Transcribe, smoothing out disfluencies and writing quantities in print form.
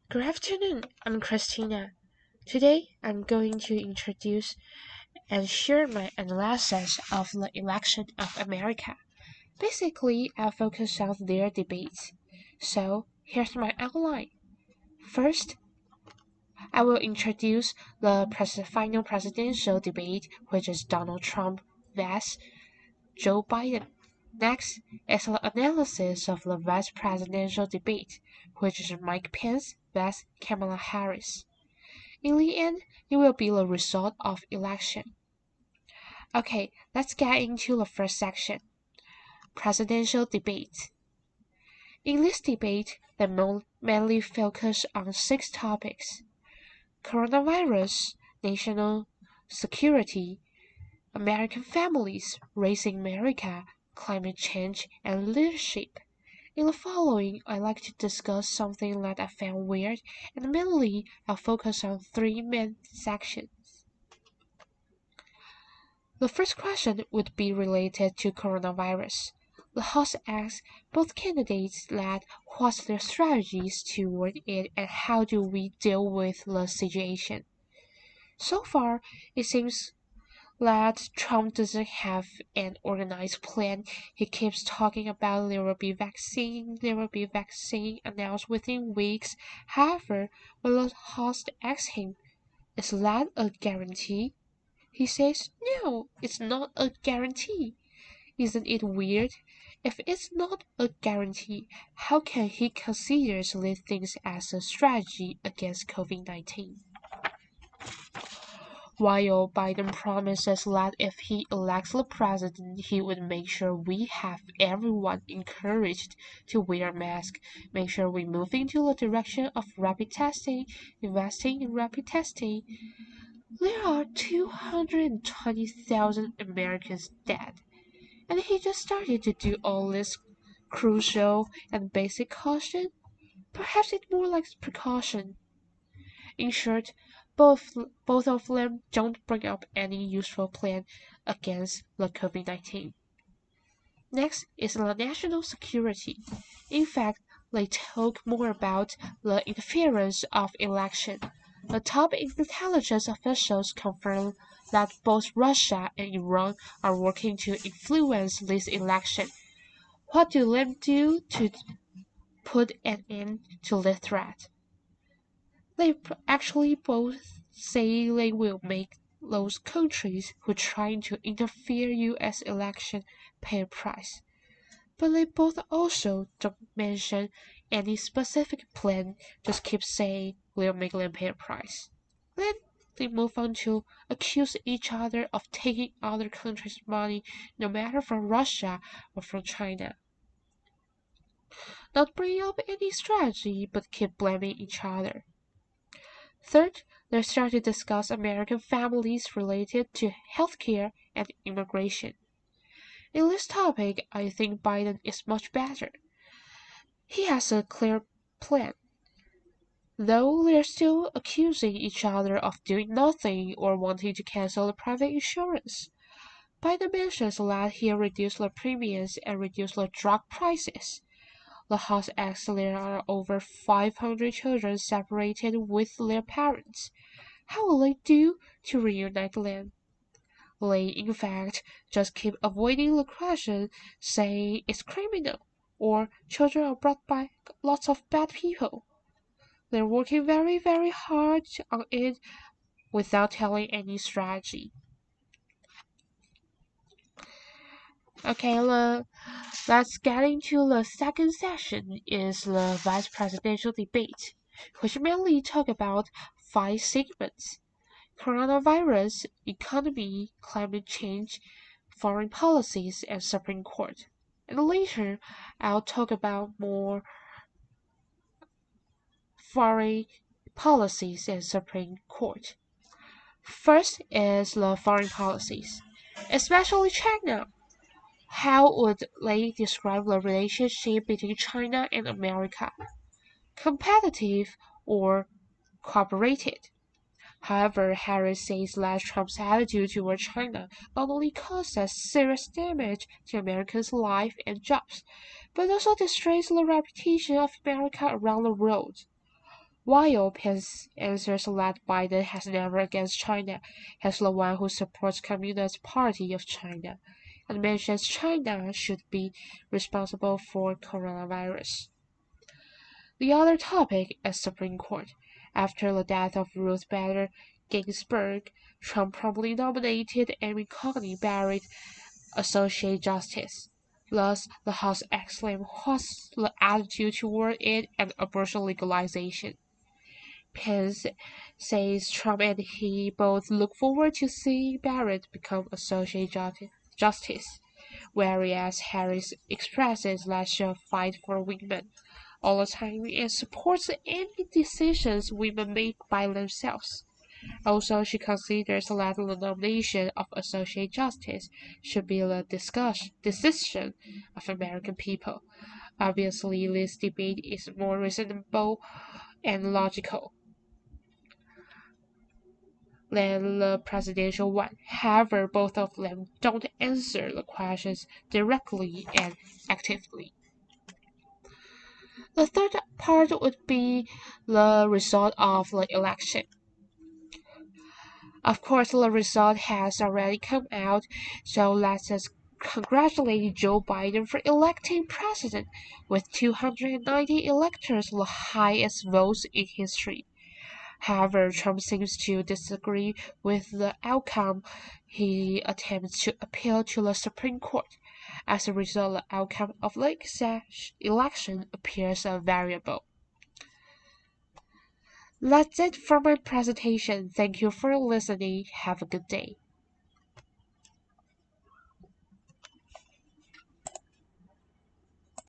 Good afternoon, I'm Christina. Today I'm going to introduce and share my analysis of the election of America. Basically, I'll focus on their debates. So, here's my outline. First, I will introduce the final presidential debate, which is Donald Trump vs. Joe Biden. Next is the analysis of the vice presidential debate, which is Mike Pence vs. Kamala Harris. In the end, it will be the result of election. Okay, let's get into the first section. Presidential debate. In this debate, they mainly focus on 6 topics: coronavirus, national security, American families, raising America, climate change, and leadership. In the following, I like to discuss something that I found weird, and mainly I'll focus on 3 main sections. The first question would be related to coronavirus. The host asks both candidates that what's their strategies toward it and how do we deal with the situation. So far, it seems that Trump doesn't have an organized plan. He keeps talking about there will be vaccine announced within weeks. However, when the host asks him, is that a guarantee? He says, no, it's not a guarantee. Isn't it weird? If it's not a guarantee, how can he consider these things as a strategy against COVID-19? While Biden promises that if he elects the president, he would make sure we have everyone encouraged to wear a mask, make sure we move into the direction of rapid testing, investing in rapid testing. There are 220,000 Americans dead, and he just started to do all this crucial and basic caution. Perhaps it's more like precaution. In short, both of them don't bring up any useful plan against the COVID-19. Next is the national security. In fact, they talk more about the interference of election. The top intelligence officials confirm that both Russia and Iran are working to influence this election. What do they do to put an end to the threat? They actually both say they will make those countries who try to interfere U.S. election pay a price. But they both also don't mention any specific plan, just keep saying we'll make them pay a price. Then they move on to accuse each other of taking other countries' money, no matter from Russia or from China. Not bring up any strategy, but keep blaming each other. Third, they start to discuss American families related to healthcare and immigration. In this topic, I think Biden is much better. He has a clear plan. Though they're still accusing each other of doing nothing or wanting to cancel the private insurance. Biden mentions that he'll reduce the premiums and reduce the drug prices. The House asks there are over 500 children separated with their parents. How will they do to reunite them? They, in fact, just keep avoiding the question, saying it's criminal, or children are brought by lots of bad people. They're working very, very hard on it without telling any strategy. Okay, let's get into the second session is the vice presidential debate, which mainly talk about 5 segments: coronavirus, economy, climate change, foreign policies, and Supreme Court. And later, I'll talk about more foreign policies and Supreme Court. First is the foreign policies, especially China. How would they describe the relationship between China and America? Competitive or cooperated? However, Harris says that Trump's attitude toward China not only causes serious damage to Americans' lives and jobs, but also destroys the reputation of America around the world. While Pence answers that Biden has never against China, he's the one who supports Communist Party of China and mentions China should be responsible for coronavirus. The other topic is Supreme Court. After the death of Ruth Bader Ginsburg, Trump promptly nominated Amy Coney Barrett Associate Justice. Thus, the House exclaimed what's the attitude toward it and abortion legalization. Pence says Trump and he both look forward to seeing Barrett become Associate Justice, whereas Harris expresses that she'll fight for women all the time and supports any decisions women make by themselves. Also, she considers that the nomination of Associate Justice should be the decision of American people. Obviously, this debate is more reasonable and logical than the presidential one. However, both of them don't answer the questions directly and actively. The third part would be the result of the election. Of course, the result has already come out, so let's just congratulate Joe Biden for electing president with 290 electors, the highest votes in history. However, Trump seems to disagree with the outcome. He attempts to appeal to the Supreme Court. As a result, the outcome of the election appears a variable. That's it for my presentation. Thank you for listening. Have a good day.